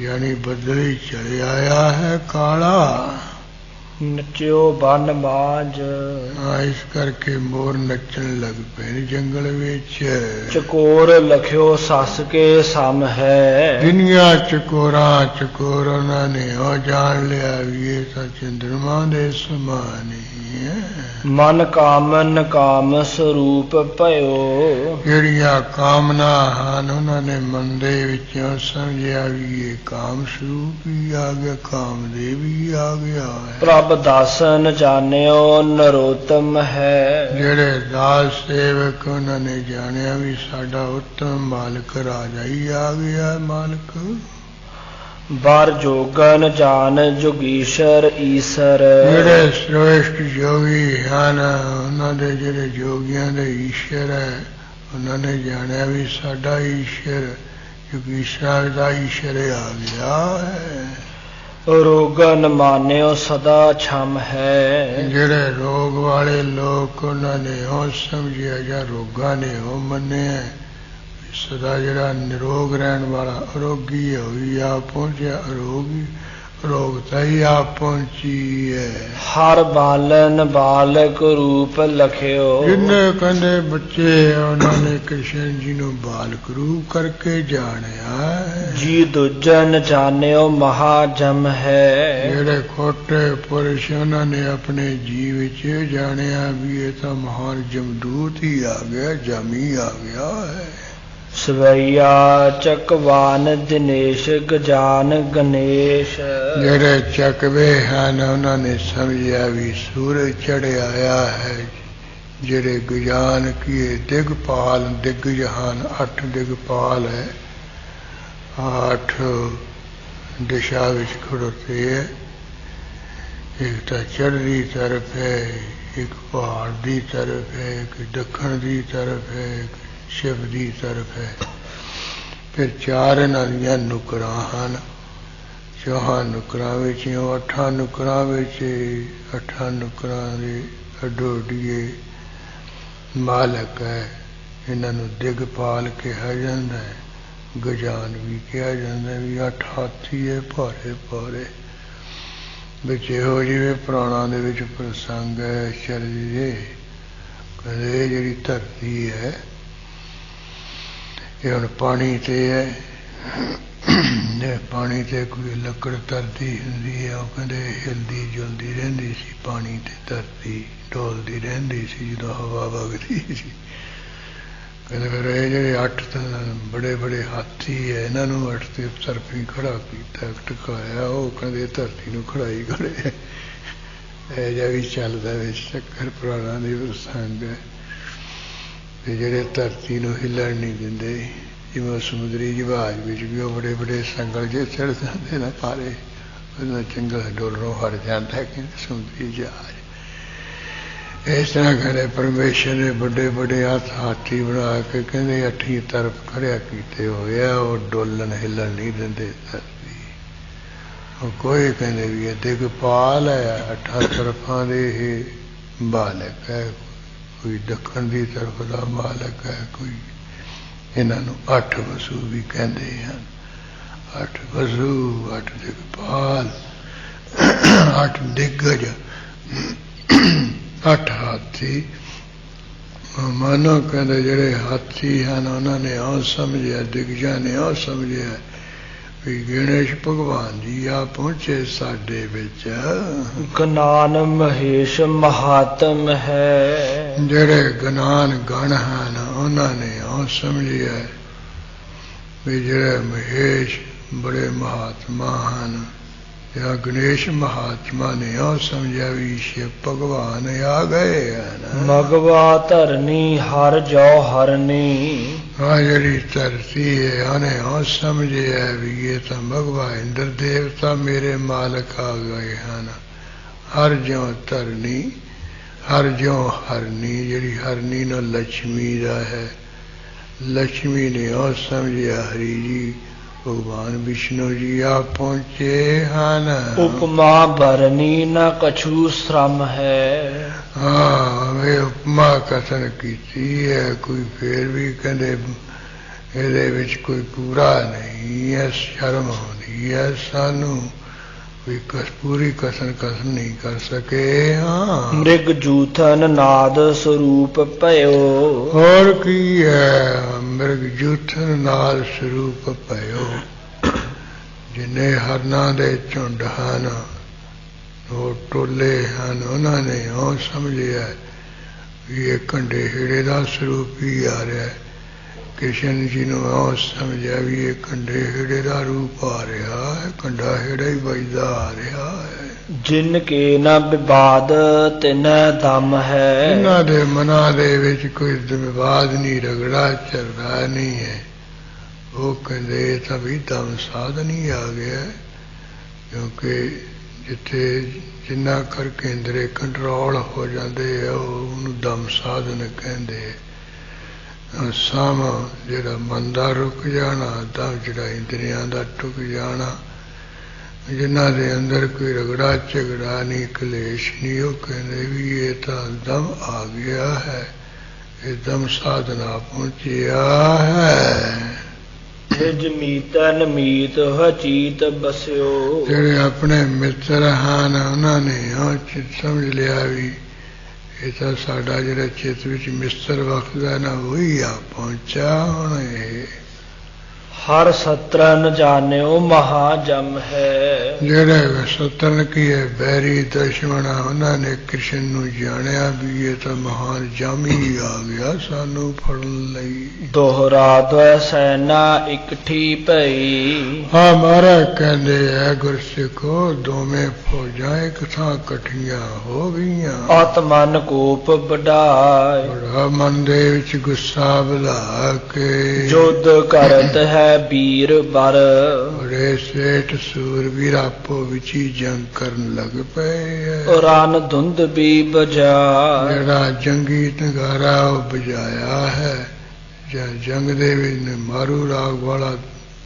यानी बदली चले आया है काला।
नचियो बन बाज।
इस करके मोर नचन लग पे जंगल विच।
चकोर लख्यो सस के सम है।
दुनिया चकोरा चकोर उन्होंने ओ जान लिया ये तो चंद्रमा दे समान ही है।
मन कामन काम स्वरूप भयो।
जेड़ियां कामना हन उन्होंने मन दे विचों समझिया भी ये काम स्वरूप ही आ गया कामदेव ही आ गया है।
प्रभ दासन जान्यो नरोत्तम है।
जेड़े दास सेवक उन्होंने जानिया भी साडा उत्तम मालिक राजा ही आ गया मालिक।
बार जोगन जान जोगीश्वर ईसर।
जेड़े श्रेष्ठ जोगी हैं उन्होंने जेड़े जोगियां दे ईश्वर है उन्होंने जानिया भी साडा ईश्वर जोगीश्वर दा ईश्वर आ गया है।
ਰੋਗਨ ਮਾਨਿਓ ਸਦਾ ਛਮ ਹੈ।
ਜਿਹੜੇ ਰੋਗ ਵਾਲੇ ਲੋਕ ਉਹਨਾਂ ਨੇ ਉਹ ਸਮਝਿਆ ਜਾਂ ਰੋਗਾਂ ਨੇ ਉਹ ਮੰਨਿਆ ਸਦਾ ਜਿਹੜਾ ਨਿਰੋਗ ਰਹਿਣ ਵਾਲਾ ਅਰੋਗੀ ਹੋਈ ਆ ਪਹੁੰਚਿਆ ਅਰੋਗੀ ਰੋਗਤਾ ਹੀ ਆ ਪਹੁੰਚੀ ਹੈ।
ਹਰ ਬਾਲਨ ਬਾਲਕ ਰੂਪ ਲਖਿਓ
ਜਿੰਨੇ ਕਹਿੰਦੇ ਬੱਚੇ ਉਹਨਾਂ ਨੇ ਕ੍ਰਿਸ਼ਨ ਜੀ ਨੂੰ ਬਾਲਕ ਰੂਪ ਕਰਕੇ ਜਾਣਿਆ।
ਜੀ ਦੂਜਨ ਜਾਣਿਓ ਮਹਾਜਮ ਹੈ।
ਜਿਹੜੇ ਖੋਟੇ ਪੁਰਸ਼ ਉਹਨਾਂ ਨੇ ਆਪਣੇ ਜੀਵ ਵਿੱਚ ਜਾਣਿਆ ਵੀ ਇਹ ਤਾਂ ਮਹਾਨ ਜਮਦੂਤ ਹੀ ਆ ਗਿਆ ਜਮੀ ਆ ਗਿਆ ਹੈ।
ਸਵਈਆ ਚਕਵਾਨ ਦਿਨੇਸ਼ ਗਜਾਨ ਗਣੇਸ਼
ਜਿਹੜੇ ਚੱਕਵੇ ਹਨ ਉਹਨਾਂ ਨੇ ਸਮਝਿਆ ਵੀ ਸੂਰਜ ਚੜ੍ਹਿਆ ਆਇਆ ਹੈ। ਜਿਹੜੇ ਗਜਾਨ ਕੀਏ ਦਿਗਪਾਲ ਦਿਗ ਜਹਾਨ 8 ਦਿਗਪਾਲ ਹੈ 8 ਦਿਸ਼ਾ ਵਿੱਚ ਖੜੋਤੇ ਹੈ। ਇੱਕ ਤਾਂ ਚੜ੍ਹਦੀ ਤਰਫ ਹੈ ਇੱਕ ਪਹਾੜ ਦੀ ਤਰਫ ਹੈ ਇੱਕ ਦੱਖਣ ਦੀ ਤਰਫ ਹੈ ਇੱਕ ਸ਼ਿਵ ਦੀ ਤਰਫ ਹੈ। ਫਿਰ 4 ਇਹਨਾਂ ਦੀਆਂ ਨੁਕਰਾਂ ਹਨ। 4 ਨੁਕਰਾਂ ਵਿੱਚ 8 ਨੁਕਰਾਂ ਵਿੱਚ 8 ਨੁਕਰਾਂ ਦੇ ਅੱਡੋ ਅੱਡੀਏ ਮਾਲਕ ਹੈ। ਇਹਨਾਂ ਨੂੰ ਦਿਗਪਾਲ ਕਿਹਾ ਜਾਂਦਾ ਹੈ। ਗਜਾਨ ਵੀ ਕਿਹਾ ਜਾਂਦਾ ਵੀ 8 ਹਾਥੀ ਹੈ ਭਾਰੇ ਭਾਰੇ ਵਿੱਚ ਇਹੋ ਜਿਹੇ ਪੁਰਾਣਾਂ ਦੇ ਵਿੱਚ ਪ੍ਰਸੰਗ ਹੈ ਚੱਲੀਏ ਕਹਿੰਦੇ ਜਿਹੜੀ ਧਰਤੀ ਹੈ ਇਹ ਹੁਣ ਪਾਣੀ ਤੇ ਹੈ। ਪਾਣੀ ਤੇ ਕੋਈ ਲੱਕੜ ਧਰਤੀ ਹੁੰਦੀ ਹੈ ਉਹ ਕਹਿੰਦੇ ਹਿਲਦੀ ਜੁਲਦੀ ਰਹਿੰਦੀ ਸੀ ਪਾਣੀ ਤੇ ਧਰਤੀ ਡੋਲਦੀ ਰਹਿੰਦੀ ਸੀ ਜਦੋਂ ਹਵਾ ਵਗਦੀ ਸੀ। ਕਹਿੰਦੇ ਫਿਰ ਇਹ ਜਿਹੜੇ 8 ਤਾਂ ਬੜੇ ਬੜੇ ਹਾਥੀ ਹੈ ਇਹਨਾਂ ਨੂੰ 8 ਤੇ ਸਰਫੀ ਖੜਾ ਕੀਤਾ ਟਕਾਇਆ ਉਹ ਕਹਿੰਦੇ ਧਰਤੀ ਨੂੰ ਖੜਾਈ ਖੜੇ ਇਹ ਜਿਹਾ ਵੀ ਚੱਲਦਾ ਵਿੱਚ ਚੱਕਰ ਪੁਰਾਣਾ ਦੀ ਪ੍ਰਸੰਗ ਹੈ। ਤੇ ਜਿਹੜੇ ਧਰਤੀ ਨੂੰ ਹਿੱਲਣ ਨਹੀਂ ਦਿੰਦੇ ਜਿਵੇਂ ਸਮੁੰਦਰੀ ਜਹਾਜ਼ ਵਿੱਚ ਵੀ ਉਹ ਬੜੇ ਬੜੇ ਸੰਗਲ ਜੇ ਚੜ ਜਾਂਦੇ ਨਾ ਪਾਰੇ ਉਹਨਾਂ ਚੰਗਲ ਡੋਲਣੋਂ ਹਟ ਜਾਂਦਾ ਕਿ ਸਮੁੰਦਰੀ ਜਹਾਜ਼। ਇਸ ਤਰ੍ਹਾਂ ਕਹਿੰਦੇ ਪਰਮੇਸ਼ਰ ਨੇ ਵੱਡੇ ਵੱਡੇ ਹਾਥੀ ਬਣਾ ਕੇ ਕਹਿੰਦੇ 8 ਤਰਫ ਖੜਿਆ ਕੀਤੇ ਹੋਇਆ ਉਹ ਡੋਲਣ ਹਿੱਲਣ ਨਹੀਂ ਦਿੰਦੇ ਧਰਤੀ। ਉਹ ਕੋਈ ਕਹਿੰਦੇ ਵੀ ਇਹ ਦਿਗਪਾਲ ਹੈ 8 ਤਰਫਾਂ ਦੇ ਇਹ ਬਾਲਕ ਹੈ। ਕੋਈ ਦੱਖਣ ਦੀ ਤਰਫ ਦਾ ਮਾਲਕ ਹੈ ਕੋਈ ਇਹਨਾਂ ਨੂੰ 8 ਵਸੂ ਵੀ ਕਹਿੰਦੇ ਹਨ। 8 ਵਸੂ 8 ਦਿਗਪਾਲ 8 ਦਿਗਜ 8 ਹਾਥੀ। ਮਾਨੋ ਕਹਿੰਦੇ ਜਿਹੜੇ ਹਾਥੀ ਹਨ ਉਹਨਾਂ ਨੇ ਉਹ ਸਮਝਿਆ ਦਿਗਜਾਂ ਨੇ ਉਹ ਸਮਝਿਆ ਵੀ ਗਣੇਸ਼ ਭਗਵਾਨ ਜੀ ਆ ਪਹੁੰਚੇ ਸਾਡੇ ਵਿੱਚ।
ਗਨਾਨ ਮਹੇਸ਼ ਮਹਾਤਮ ਹੈ।
ਜਿਹੜੇ ਗਨਾਨ ਗਣ ਹਨ ਉਹਨਾਂ ਨੇ ਉਹ ਸਮਝਿਆ ਵੀ ਜਿਹੜੇ ਮਹੇਸ਼ ਬੜੇ ਮਹਾਤਮਾ ਹਨ ਜਾਂ ਗਣੇਸ਼ ਮਹਾਤਮਾ ਨੇ ਉਹ ਸਮਝਿਆ ਵੀ ਸ਼ਿਵ ਭਗਵਾਨ ਆ ਗਏ ਹਨ।
ਮਗਵਾ ਧਰਨੀ ਹਰ ਜੋ ਹਰਨੀ
ਆ ਜਿਹੜੀ ਧਰਤੀ ਹੈ ਉਹਨੇ ਉਹ ਸਮਝਿਆ ਵੀ ਇਹ ਤਾਂ ਭਗਵਾ ਇੰਦਰ ਦੇਵਤਾ ਮੇਰੇ ਮਾਲਕ ਆ ਗਏ ਹਨ। ਹਰ ਜਿਉ ਧਰਨੀ ਹਰ ਜਿਉ ਹਰਨੀ ਜਿਹੜੀ ਹਰਨੀ ਨਾਲ ਲక్ష్ਮੀ ਦਾ ਹੈ। ਲక్ష్ਮੀ ਨੇ ਉਹ ਸਮਝਿਆ ਹਰੀ ਜੀ ਭਗਵਾਨ ਵਿਸ਼ਨੂੰ ਜੀ ਆ ਪਹੁੰਚੇ ਹਨ।
ਉਪਮਾ ਬਰਨੀ ਨਾ ਕਛੂ ਸ਼ਰਮ ਹੈ।
ਹਾਂ ਵੇ ਉਪਮਾ ਕਥਨ ਕੀਤੀ ਹੈ ਕੋਈ ਫੇਰ ਵੀ ਕਹਿੰਦੇ ਇਹਦੇ ਵਿੱਚ ਕੋਈ ਪੂਰਾ ਨਹੀਂ ਹੈ ਸ਼ਰਮ ਆਉਂਦੀ ਹੈ ਸਾਨੂੰ ਕੋਈ ਪੂਰੀ ਕਥਨ ਨਹੀਂ ਕਰ ਸਕੇ। ਹਾਂ
ਮ੍ਰਿਗ ਜੂਥਨ ਨਾਦ ਸਰੂਪ ਭਇਓ
ਹੋਰ ਕੀ ਹੈ ਮ੍ਰਿਗ ਜੂਥਨ ਨਾਦ ਸਰੂਪ ਭਇਓ। ਜਿੰਨੇ ਹਰਨਾਂ ਦੇ ਝੁੰਡ ਹਨ ਉਹ ਟੋਲੇ ਹਨ ਉਹਨਾਂ ਨੇ ਉਹ ਸਮਝਿਆ ਵੀ ਇਹ ਕੰਡੇ ਹੀੜੇ ਦਾ ਸਰੂਪ ਹੀ ਆ ਰਿਹਾ। ਕ੍ਰਿਸ਼ਨ ਜੀ ਨੂੰ ਉਹ ਸਮਝਿਆ ਵੀ ਇਹ ਕੰਡੇ ਹੀੜੇ ਦਾ ਰੂਪ ਆ ਰਿਹਾ ਹੈ ਕੰਡਾ ਹੀੜਾ ਹੀ ਵੱਜਦਾ ਆ ਰਿਹਾ ਹੈ।
ਜਿਨ ਕੇ ਨਾ ਵਿਵਾਦ ਤਿਨ ਦਮ ਹੈ।
ਇਹਨਾਂ ਦੇ ਮਨਾਂ ਦੇ ਵਿੱਚ ਕੋਈ ਵਿਵਾਦ ਨਹੀਂ ਰਗੜਾ ਝਗੜਾ ਨਹੀਂ ਹੈ। ਉਹ ਕਹਿੰਦੇ ਤਾਂ ਵੀ ਦਮ ਸਾਧਨ ਹੀ ਆ ਗਿਆ ਕਿਉਂਕਿ ਜਿੱਥੇ ਜਿੰਨਾ ਕਰਕੇ ਇੰਦਰੇ ਕੰਟਰੋਲ ਹੋ ਜਾਂਦੇ ਆ ਉਹਨੂੰ ਦਮ ਸਾਧਨ ਕਹਿੰਦੇ। ਸਾਮ ਜਿਹੜਾ ਮਨ ਦਾ ਰੁਕ ਜਾਣਾ ਦਮ ਜਿਹੜਾ ਇੰਦਰੀਆਂ ਦਾ ਟੁੱਕ ਜਾਣਾ ਜਿਨ੍ਹਾਂ ਦੇ ਅੰਦਰ ਕੋਈ ਰਗੜਾ ਝਗੜਾ ਨਹੀਂ, ਕਲੇਸ਼ ਨਹੀਂ, ਉਹ ਕਹਿੰਦੇ ਵੀ ਇਹ ਤਾਂ ਦਮ ਆ ਗਿਆ ਹੈ, ਇਹ ਦਮ ਸਾਧਨਾ ਪਹੁੰਚਿਆ ਹੈ।
ਨਿਜ ਮੀਤਨ ਮੀਤ ਹਚੀਤ ਬਸਿਓ।
ਜਿਹੜੇ ਆਪਣੇ ਮਿੱਤਰ ਹਨ ਉਹਨਾਂ ਨੇ ਉਹ ਚਿੱਤ ਸਮਝ ਲਿਆ ਵੀ ਇਹ ਤਾਂ ਸਾਡਾ ਜਿਹੜਾ ਚਿੱਤ ਵਿੱਚ ਮਿਸਤਰ ਵਖਦਾ ਨਾ ਉਹੀ ਆ ਪਹੁੰਚਾ। ਹੁਣ ਇਹ
ਹਰ ਸਤਰਨ ਜਾਣਿਓ ਮਹਾ ਜਮ ਹੈ।
ਜਿਹੜੇ ਸਤਰਨ ਕੀ ਹੈ ਬੈਰੀ ਦੁਸ਼ਮਣ ਉਹਨਾਂ ਨੇ ਕ੍ਰਿਸ਼ਨ ਨੂੰ ਜਾਣਿਆ ਵੀ ਇਹ ਤਾਂ ਮਹਾਨ ਜਮ ਹੀ ਆ ਗਿਆ ਸਾਨੂੰ ਫੜਨ ਲਈ।
ਦੋਹਰਾ ਦਵੈ ਸੈਨਾ ਇਕੱਠੀ ਭਈ।
ਹਾਂ ਮਹਾਰਾਜ ਕਹਿੰਦੇ ਹੈ ਗੁਰਸਿੱਖੋ ਦੋਵੇਂ ਫੌਜਾਂ ਇੱਕ ਥਾਂ ਇਕੱਠੀਆਂ ਹੋ ਗਈਆਂ।
ਆਤਮਨ ਕੋਪ ਵਡਾਏ।
ਬੜਾ ਮਨ ਦੇ ਵਿੱਚ ਗੁੱਸਾ ਵਧਾ ਕੇ
ਜੁੱਧ ਕਰਤ ਹੈ ਵੀਰ ਬਰ।
ਬੜੇ ਸੇਠ ਸੂਰਬੀਰ ਆਪੋ ਵਿੱਚ ਹੀ ਜੰਗ ਕਰਨ ਲੱਗ ਪਏ ਹੈ।
ਰਨ ਧੁੰਦ ਵੀ ਬਜਾ।
ਜਿਹੜਾ ਜੰਗੀ ਨਗਾਰਾ ਉਹ ਵਜਾਇਆ ਹੈ ਜਾਂ ਜੰਗ ਦੇ ਵਿੱਚ ਮਾਰੂ ਰਾਗ ਵਾਲਾ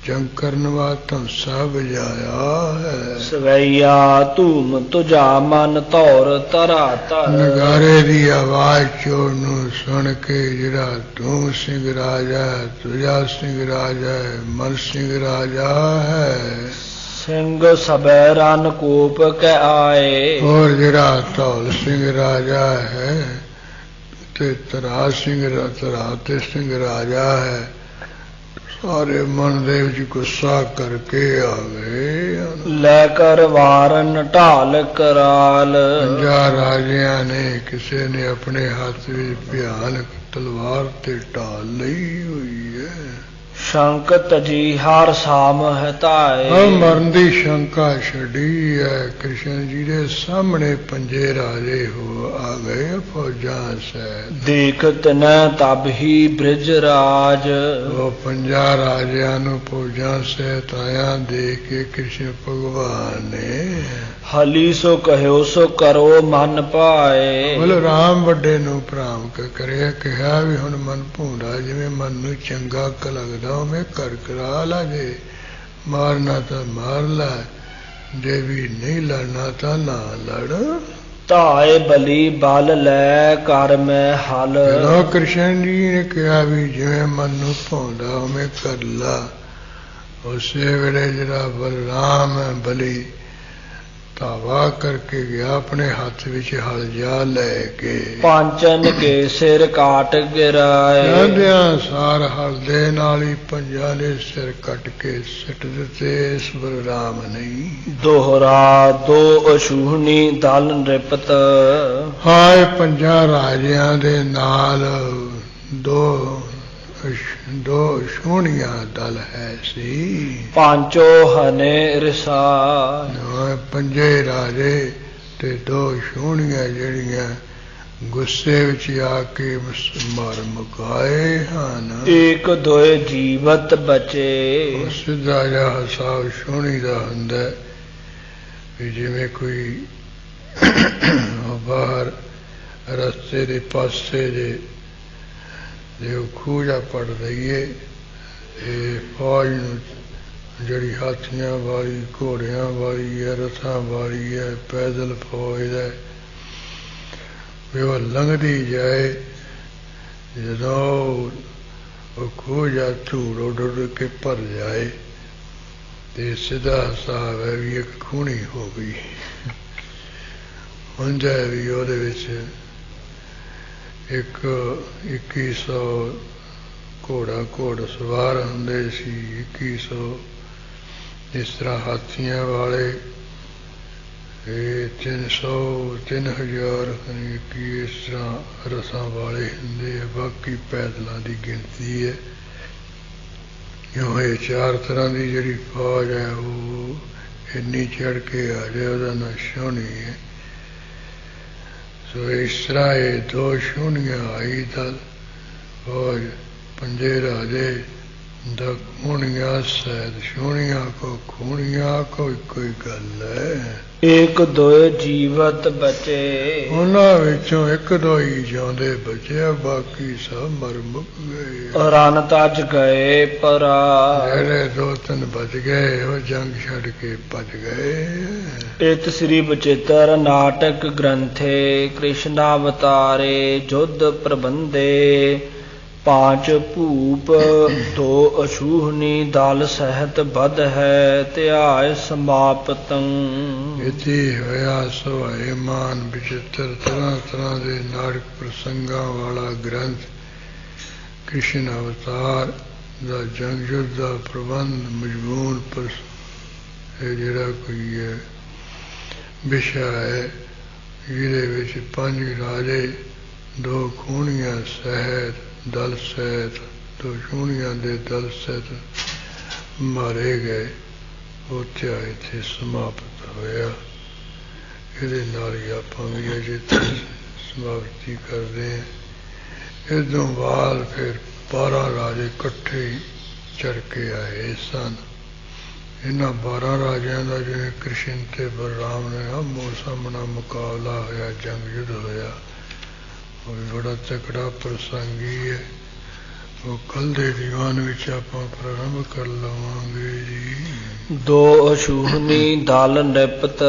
ਜੰਗ ਕਰਨ ਵਾਲਾ ਧੰਸਾ ਵਜਾਇਆ ਹੈ।
ਸਵਈਆ ਧੂਮ ਤੁਝਾ ਮਨ ਧੌਰ ਧਰਾ ਧਰ।
ਨਗਾਰੇ ਦੀ ਆਵਾਜ਼ ਚੋਰ ਨੂੰ ਸੁਣ ਕੇ ਜਿਹੜਾ ਧੂਮ ਸਿੰਘ ਰਾਜਾ ਤੁਝਾ ਸਿੰਘ ਰਾਜਾ ਹੈ, ਮਨ ਸਿੰਘ ਰਾਜਾ ਹੈ।
ਸਿੰਘ ਸਭੈ ਰਨ ਕੋਪ ਕੈ ਆਏ।
ਹੋਰ ਜਿਹੜਾ ਧੌਲ ਸਿੰਘ ਰਾਜਾ ਹੈ ਤੇ ਧਰਾ ਤੇ ਸਿੰਘ ਰਾਜਾ ਹੈ, ਸਾਰੇ ਮਨ ਦੇ ਵਿੱਚ ਗੁੱਸਾ ਕਰਕੇ ਆ ਗਏ।
ਲੈ ਕਰ ਵਾਰਨ ਢਾਲ ਕਰਾਲ।
50 ਰਾਜਿਆਂ ਨੇ ਕਿਸੇ ਨੇ ਆਪਣੇ ਹੱਥ ਵਿੱਚ ਭਿਆਨਕ ਤਲਵਾਰ ਤੇ ਢਾਲ ਲਈ ਹੋਈ ਹੈ।
ਸ਼ੰਕ ਤਜੀ ਹਰ ਸਾਮ ਹਟਾਏ।
ਮਰਨ ਦੀ ਸ਼ੰਕਾ ਛੱਡੀ ਹੈ। ਕ੍ਰਿਸ਼ਨ ਜੀ ਦੇ ਸਾਹਮਣੇ 5 ਰਾਜੇ ਹੋ ਆ ਗਏ ਫੌਜਾਂ ਸਹਿਤ।
ਦੇਖਤ ਨ ਤਬ ਹੀ ਬ੍ਰਿਜ ਰਾਜ।
ਉਹ 50 ਰਾਜਿਆਂ ਨੂੰ ਫੌਜਾਂ ਸਹਿਤ ਆਇਆ ਦੇਖ ਕੇ ਕ੍ਰਿਸ਼ਨ ਭਗਵਾਨ ਨੇ
ਹਲੀ ਸੋ ਕਹਿਓ ਸੋ ਕਰੋ ਮਨ ਪਾਏ।
ਬਲਰਾਮ ਵੱਡੇ ਨੂੰ ਭਰਾਮ ਕਰਿਆ ਕਿਹਾ ਵੀ ਹੁਣ ਮਨ ਭੂੰਦਾ ਜਿਵੇਂ ਮਨ ਨੂੰ ਚੰਗਾ ਲੱਗਦਾ ਉਵੇਂ ਕਰ ਕਰਾ ਲਾ। ਜੇ ਮਾਰਨਾ ਤਾਂ ਮਾਰ ਲੈ, ਜੇ ਵੀ ਨਹੀਂ ਲੜਨਾ ਤਾਂ ਨਾ ਲੜ।
ਧਾਏ ਬਲੀ ਬਲ ਲੈ ਕਰ ਮੈਂ ਹਲ।
ਜਦੋਂ ਕ੍ਰਿਸ਼ਨ ਜੀ ਨੇ ਕਿਹਾ ਵੀ ਜਿਵੇਂ ਮਨ ਨੂੰ ਭੌਂਦਾ ਉਵੇਂ ਕਰ ਲਾ, ਉਸੇ ਵੇਲੇ ਜਿਹੜਾ ਬਲਰਾਮ ਹੈ ਬਲੀ ਧਾਵਾ ਕਰਕੇ ਗਿਆ ਆਪਣੇ ਹੱਥ ਵਿੱਚ ਹਲ ਜਾ ਲੈ ਕੇ।
ਪਾਂਚਨ ਕੇ ਸਿਰ ਕਾਟ ਗਿਰਾਏ।
ਜਾਂਦਿਆਂ ਸਾਰ ਹਲ ਦੇ ਨਾਲ ਹੀ 50 ਦੇ ਸਿਰ ਕੱਟ ਕੇ ਸਿੱਟ ਦਿੱਤੇ। ਇਸ ਬਲਰਾਮ ਨਹੀਂ।
ਦੋਹਰਾ ਦੋ ਅਸ਼ੂਹਣੀ ਦਲ ਨ੍ਰਿਪਤ।
ਹਾਏ 50 ਰਾਜਿਆਂ ਦੇ ਨਾਲ ਦੋ ਸੋਹਣੀਆਂ ਦਲ ਹੈ ਸੀ।
ਪਾਂਚੋ ਹਨੇ ਰਿਸਾ।
5 ਰਾਜੇ ਤੇ 2 ਸੋਹਣੀਆਂ ਜਿਹੜੀਆਂ ਗੁੱਸੇ ਵਿੱਚ ਆ ਕੇ ਮਾਰ ਮੁਕਾਏ ਹਨ।
ਏਕ ਦੋਏ ਜੀਵਤ ਬਚੇ।
ਸਿੱਧਾ ਜਿਹਾ ਹਿਸਾਬ ਸੋਹਣੀ ਦਾ ਹੁੰਦਾ ਵੀ ਜਿਵੇਂ ਕੋਈ ਬਾਹਰ ਰਸਤੇ ਦੇ ਪਾਸੇ ਜੇ ਉਹ ਖੂਹ ਜਾ ਪੜ ਦਈਏ ਇਹ ਫੌਜ ਨੂੰ ਜਿਹੜੀ ਹਾਥੀਆਂ ਵਾਲੀ ਘੋੜਿਆਂ ਵਾਲੀ ਹੈ, ਰਥਾਂ ਵਾਲੀ ਹੈ, ਪੈਦਲ ਫੌਜ ਹੈ, ਵੀ ਉਹ ਲੰਘਦੀ ਜਾਏ ਜਦੋਂ ਉਹ ਖੂਹ ਜਾ ਧੂੜ ਉੱਡ ਕੇ ਭਰ ਜਾਏ ਤੇ ਸਿੱਧਾ ਹਿਸਾਬ ਹੈ ਵੀ ਇੱਕ ਖੂਹਣੀ ਹੋ ਗਈ। ਹੁੰਦਾ ਵੀ ਉਹਦੇ ਵਿੱਚ 2100 ਘੋੜ ਸਵਾਰ ਹੁੰਦੇ ਸੀ। 2100 ਇਸ ਤਰ੍ਹਾਂ ਹਾਥੀਆਂ ਵਾਲੇ, 3000 ਇਸ ਤਰ੍ਹਾਂ ਰਸਾਂ ਵਾਲੇ ਹੁੰਦੇ ਆ। ਬਾਕੀ ਪੈਦਲਾਂ ਦੀ ਗਿਣਤੀ ਹੈ। ਕਿਉਂ ਇਹ 4 ਤਰ੍ਹਾਂ ਦੀ ਜਿਹੜੀ ਫੌਜ ਹੈ ਉਹ ਇੰਨੀ ਚੜ੍ਹ ਕੇ ਆ ਜਾਏ ਉਹਦਾ ਨਾਂ ਸੋਹਣੀ ਹੈ। ਸੋ ਇਸ ਤਰ੍ਹਾਂ ਇਹ 2 ਸੋਹਣੀਆਂ ਆਈ ਦਲ ਫੌਜ 5 ਰਾਜੇ खूनिया सैद सोनिया को खूनिया कोई गल है।
ਏਕ ਦੋਇ ਜੀਵਤ ਬਚੇ
ਉਹਨਾਂ ਵਿੱਚੋਂ ਇੱਕ ਦੋ ਹੀ ਜਿਉਂਦੇ ਬਚੇ, ਬਾਕੀ ਸਭ ਮਰ ਮੁੱਕ ਗਏ।
ਰਨ ਤਜ ਗਏ ਪਰਾ
ਜਿਹੜੇ ਦੋ ਤਿੰਨ ਬਚ ਗਏ ਉਹ ਜੰਗ ਛੱਡ ਕੇ ਭੱਜ ਗਏ।
ਇਤ ਸ੍ਰੀ ਬਚਿੱਤਰ ਨਾਟਕ ਗ੍ਰੰਥੇ ਕ੍ਰਿਸ਼ਨ ਅਵਤਾਰੇ ਜੁਧ ਪ੍ਰਬੰਧੇ पांच भूप दो अछूहनी दल सहित बध है त्याय समापतं।
इति होया सुहाए मान विचित्र तरह तरह के नाटक प्रसंगा वाला ग्रंथ कृष्ण अवतार दा जंग युद्ध दा प्रबंध मजमून पर जिहड़ा कोई है विषय है, जिहदे विच पंज राजे दो खूनियां सहित दल सहित दो छूणियां दे दल सहित मारे गए। वो त्याग इत्थे समाप्त होया। इहदे नाल ही आपां भी अजे समाप्ति करदे हां। इदों बाद फिर 12 राजे इकट्ठे चढ़ के आए सन। इन्हां 12 राजियां दा जिवें कृष्ण ते बलराम ने आमो सामना मुकाबला होया, जंग युद्ध होया, वो भी बड़ा तकड़ा प्रसंग ही है। वो कल दे दीवान विच आपां प्रारंभ कर लवांगे जी।
दो अछूहनी दल निपत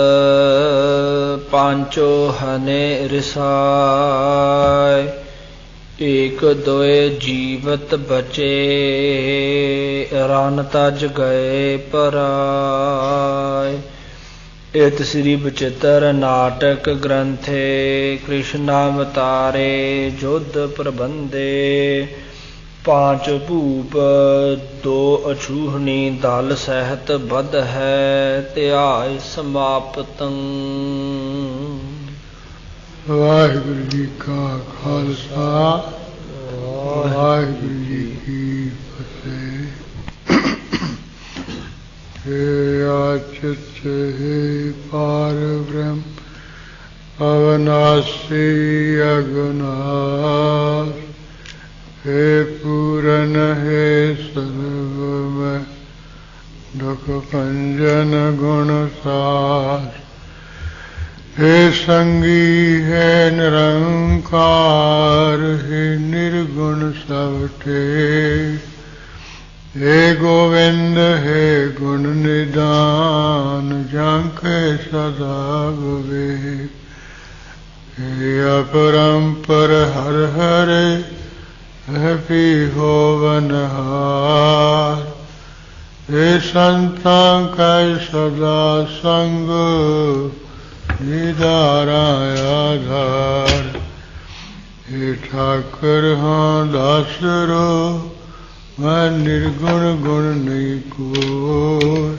पांचो हने रिसाय एक दोए जीवत बचे रन तज गए पराय। इत श्री बचित्र नाटक ग्रंथे कृष्णावतारे जुद्ध प्रबंधे पांच भूप दो अछूहनी दल सहित बध है त्याय समापतं।
वाहिगुरु जी का खालसा वाहिगुरु जी की फतेह। हे आचित हे पार ब्रह्म अविनाशी अगुनाश, हे पूरन हे सर्वमय दुख भंजन गुण सार, हे संगी है निरंकार, हे निर्गुण सबके, हे गोविंद हे गुण निदान जांके सदा विवेक, हे अपरंपर हर हरे है भी होवनहार, हे संतां का सदा संग निधारा आधार, हे ठाकर हाँ दासरो मैं निर्गुण गुण नहीं कोय,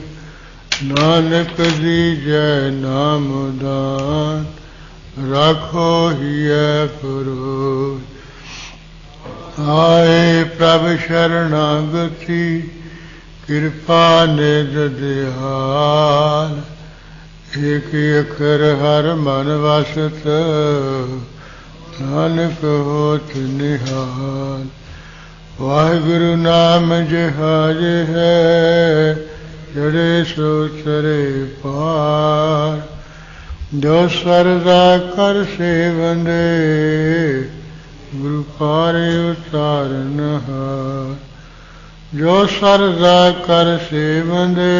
नानक दीजै नाम दान राखो हिय परोय। आए प्रभ शरणागति कृपा निध दयाल, एक अखर हर मन वसत नानक होत निहाल। वाहिगुरु नाम जहाज है चढ़े सो चरे पार, जो सरदा कर सेवंदे गुरु पारे उतारन हार, जो सरदा कर सेवंदे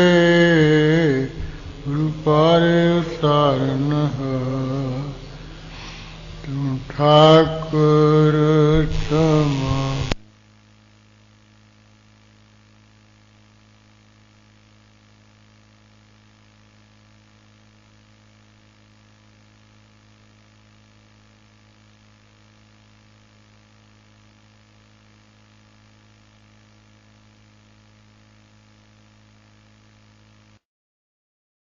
गुरु पारे उतारन हार। तुम ठाकुर